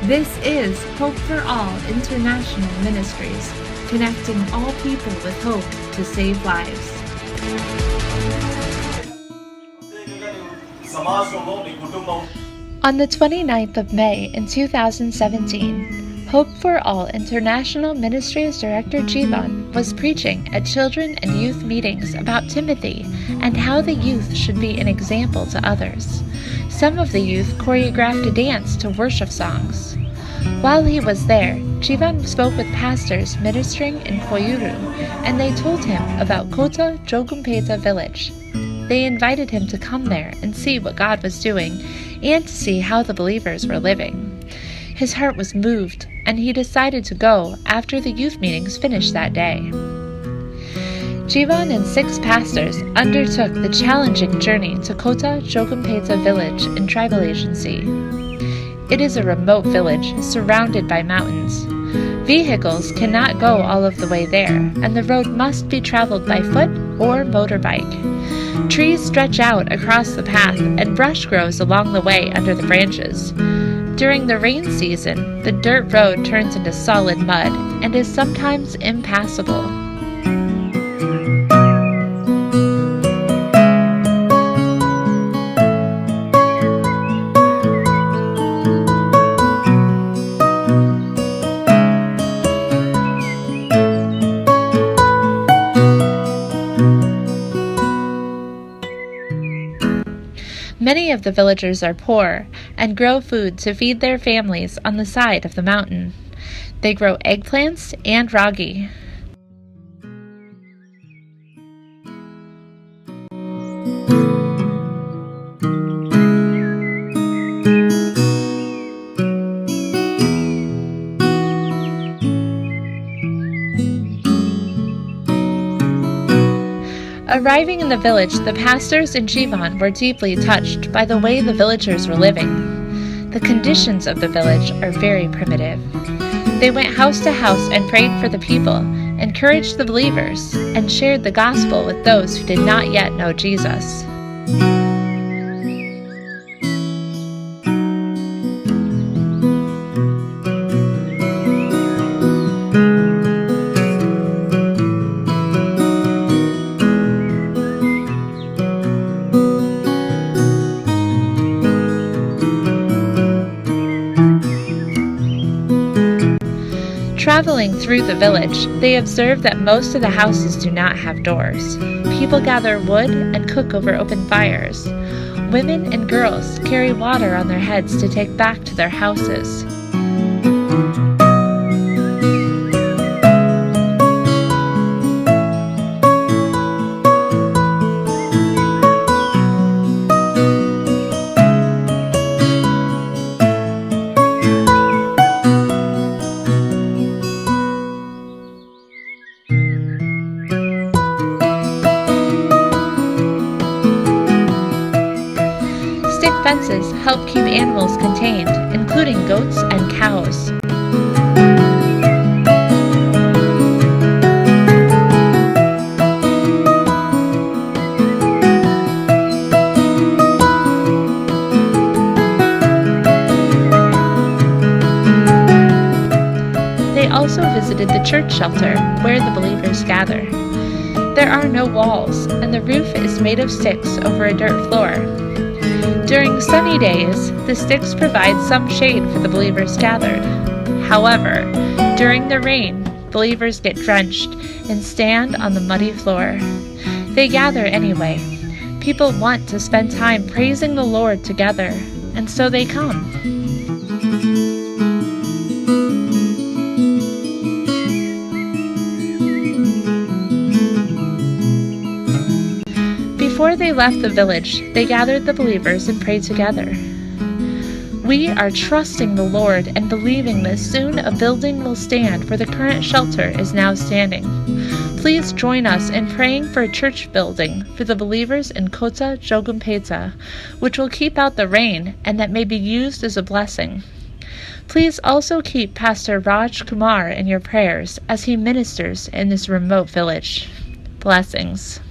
This is Hope for All International Ministries, connecting all people with hope to save lives. On the 29th of May in 2017, Hope for All International Ministries Director Jivan was preaching at children and youth meetings about Timothy and how the youth should be an example to others. Some of the youth choreographed a dance to worship songs. While he was there, Jivan spoke with pastors ministering in Koyuru, and they told him about Kotta Jogumpeta village. They invited him to come there and see what God was doing and to see how the believers were living. His heart was moved, and he decided to go after the youth meetings finished that day. Jivan and 6 pastors undertook the challenging journey to Kotta Jogumpeta village in tribal agency. It is a remote village surrounded by mountains. Vehicles cannot go all of the way there, and the road must be traveled by foot or motorbike. Trees stretch out across the path, and brush grows along the way under the branches. During the rain season, the dirt road turns into solid mud and is sometimes impassable. Many of the villagers are poor and grow food to feed their families on the side of the mountain. They grow eggplants and ragi. Arriving in the village, the pastors and Jivan were deeply touched by the way the villagers were living. The conditions of the village are very primitive. They went house to house and prayed for the people, encouraged the believers, and shared the gospel with those who did not yet know Jesus. Traveling through the village, they observe that most of the houses do not have doors. People gather wood and cook over open fires. Women and girls carry water on their heads to take back to their houses. Fences help keep animals contained, including goats and cows. They also visited the church shelter where the believers gather. There are no walls, and the roof is made of sticks over a dirt floor. During sunny days, the sticks provide some shade for the believers gathered. However, during the rain, believers get drenched and stand on the muddy floor. They gather anyway. People want to spend time praising the Lord together, and so they come. Before they left the village, they gathered the believers and prayed together. We are trusting the Lord and believing that soon a building will stand where the current shelter is now standing. Please join us in praying for a church building for the believers in Kotta Jogumpeta, which will keep out the rain and that may be used as a blessing. Please also keep Pastor Raj Kumar in your prayers as he ministers in this remote village. Blessings.